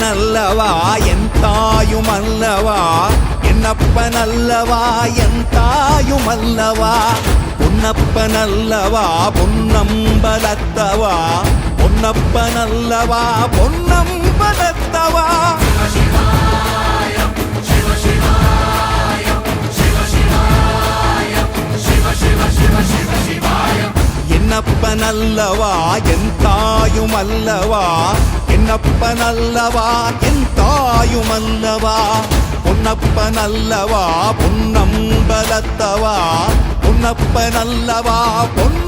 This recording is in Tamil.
பொன்னப்பனல்லவா என் தாயுமல்லவா என்னப்பனல்லவா என் தாயுமல்லவா பொன்னப்பனல்லவா பொன்னம்பலத்தவா பொன்னப்பனல்லவா பொன்னம்பலத்தவா என்னப்பனல்லவா என் தாயுமல்லவா என்னப்பனல்லவா என் தாயுமல்லவா பொன்னப்பனல்லவா பொன்னம்பலத்தவா பொன்னப்பனல்லவா பொன்ன